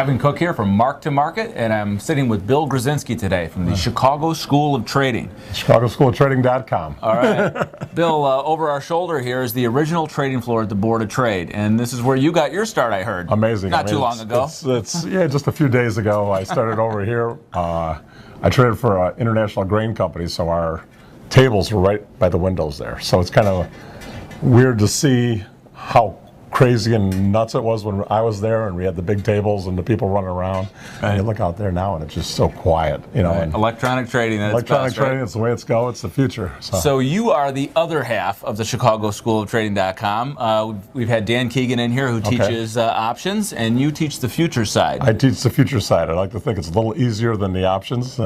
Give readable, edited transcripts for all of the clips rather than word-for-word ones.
Kevin Cook here from Mark to Market, and I'm sitting with Bill Gruzynski today from the Chicago School of Trading. ChicagoSchoolOfTrading.com. All right. Bill, over our shoulder here is the original trading floor at the Board of Trade, and this is where you got your start, I heard. Amazing. Not too long ago. Yeah, just a few days ago I started over here. I traded for an international grain company, so our tables were right by the windows there. So it's kind of weird to see how crazy and nuts it was when I was there, and we had the big tables and the people running around. Right. And you look out there now, and it's just so quiet, you know. Right. And electronic trading. Electronic trading, right? It's the way it's going. It's the future. So you are the other half of the Chicago School of Trading.com. We've had Dan Keegan in here who teaches options, and you teach the future side. I teach the future side. I like to think it's a little easier than the options.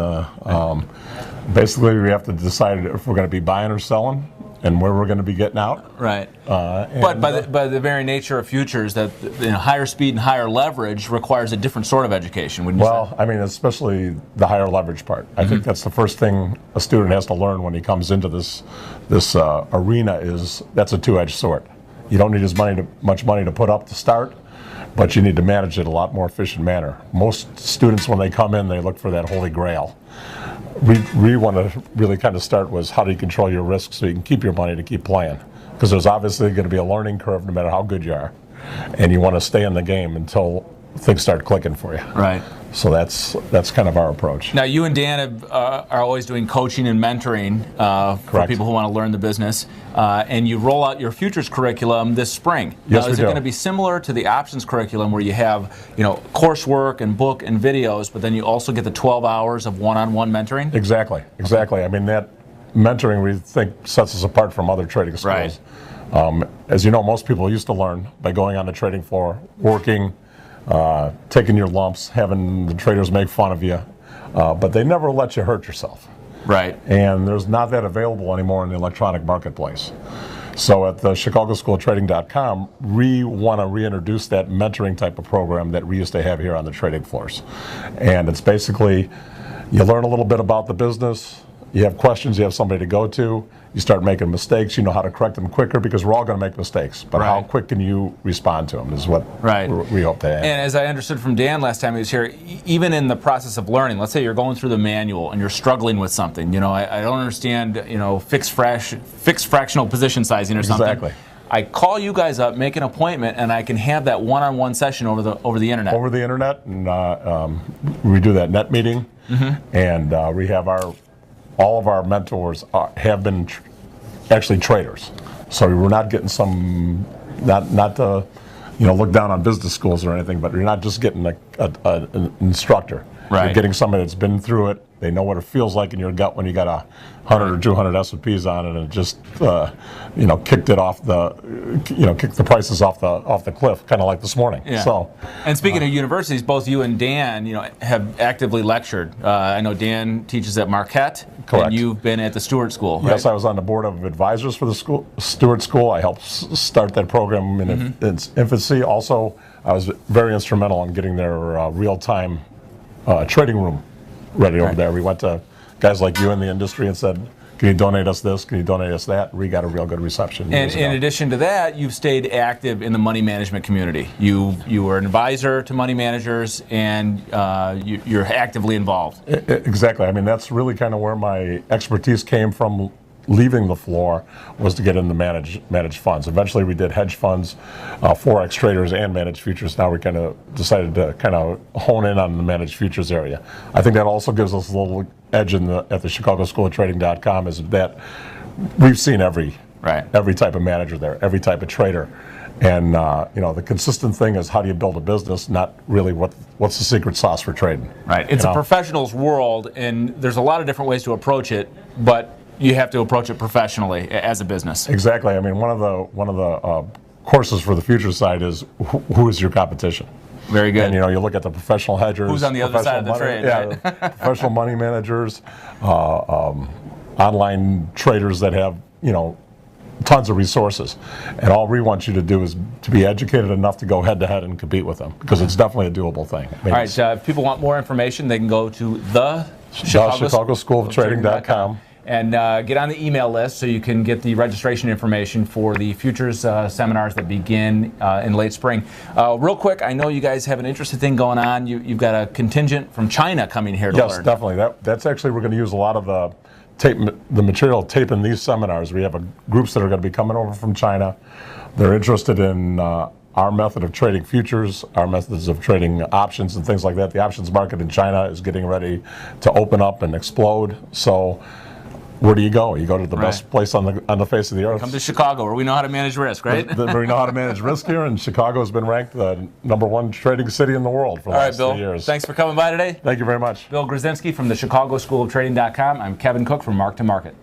Basically, we have to decide if we're going to be buying or selling, and where we're going to be getting out. Right. But by the very nature of futures, that higher speed and higher leverage requires a different sort of education, wouldn't you say? Well, I mean, especially the higher leverage part. I think that's the first thing a student has to learn when he comes into this arena. Is that's a two-edged sword. You don't need as much money to put up to start, but you need to manage it a lot more efficient manner. Most students, when they come in, they look for that holy grail. We want to really kind of start with how do you control your risk so you can keep your money to keep playing. Because there's obviously going to be a learning curve no matter how good you are. And you want to stay in the game until things start clicking for you. Right. So that's kind of our approach. Now, you and Dan are always doing coaching and mentoring for people who want to learn the business. And you roll out your futures curriculum this spring. Yes, now, is it going to be similar to the options curriculum where you have coursework and book and videos, but then you also get the 12 hours of one-on-one mentoring? Exactly. I mean, that mentoring we think sets us apart from other trading schools. Right. As you know, most people used to learn by going on the trading floor, working, taking your lumps, having the traders make fun of you, but they never let you hurt yourself. Right. And there's not that available anymore in the electronic marketplace. So at the ChicagoSchoolOfTrading.com, we want to reintroduce that mentoring type of program that we used to have here on the trading floors. And it's basically, you learn a little bit about the business, you have questions, you have somebody to go to, you start making mistakes, you know how to correct them quicker, because we're all going to make mistakes. But how quick can you respond to them is what we hope to have. And as I understood from Dan last time he was here, even in the process of learning, let's say you're going through the manual and you're struggling with something, I don't understand, fixed fractional position sizing or something. Exactly. I call you guys up, make an appointment, and I can have that one-on-one session over the internet. Over the internet, and we do that net meeting, and we have all of our mentors have been actually traders. So we're not getting not to look down on business schools or anything, but you're not just getting an instructor. Right. You're getting somebody that's been through it. They know what it feels like in your gut when you got 100 or 200 S&Ps on it, and it just kicked the prices off the cliff, kind of like this morning. Yeah. So, and speaking of universities, both you and Dan, have actively lectured. I know Dan teaches at Marquette. Correct. And you've been at the Stewart School. Right? Yes, I was on the board of advisors for the Stewart School. I helped start that program in its infancy. Also, I was very instrumental in getting their real-time trading room ready over there. We went to guys like you in the industry and said, can you donate us this? Can you donate us that? We got a real good reception. And in addition to that, you've stayed active in the money management community. You were an advisor to money managers, and you're actively involved. Exactly. I mean, that's really kind of where my expertise came from. Leaving the floor was to get into managed funds. Eventually we did hedge funds, Forex traders, and managed futures. Now we kind of decided to kind of hone in on the managed futures area. I think that also gives us a little edge at the ChicagoSchoolOfTrading.com, is that we've seen every type of manager there, every type of trader. And the consistent thing is, how do you build a business, not really what's the secret sauce for trading. Right. It's a professional's world, and there's a lot of different ways to approach it, but you have to approach it professionally as a business. Exactly. I mean, one of the courses for the future side is who is your competition. Very good. And you look at the professional hedgers. Who's on the other side of the trade? Yeah, professional money managers, online traders that have tons of resources, and all we want you to do is to be educated enough to go head to head and compete with them, because it's definitely a doable thing. All right. If people want more information, they can go to the ChicagoSchoolOfTrading.com. and get on the email list so you can get the registration information for the Futures seminars that begin in late spring. Real quick, I know you guys have an interesting thing going on. You've got a contingent from China coming here to learn. Yes, definitely. That's actually, we're going to use a lot of the material tape in these seminars. We have groups that are going to be coming over from China. They're interested in our method of trading futures, our methods of trading options and things like that. The options market in China is getting ready to open up and explode. So where do you go? You go to the best place on the face of the earth. Come to Chicago, where we know how to manage risk, right? We know how to manage risk here, and Chicago has been ranked the #1 trading city in the world for the last 3 years. Thanks for coming by today. Thank you very much. Bill Gruzynski from the ChicagoSchoolOfTrading.com. I'm Kevin Cook from Mark to Market.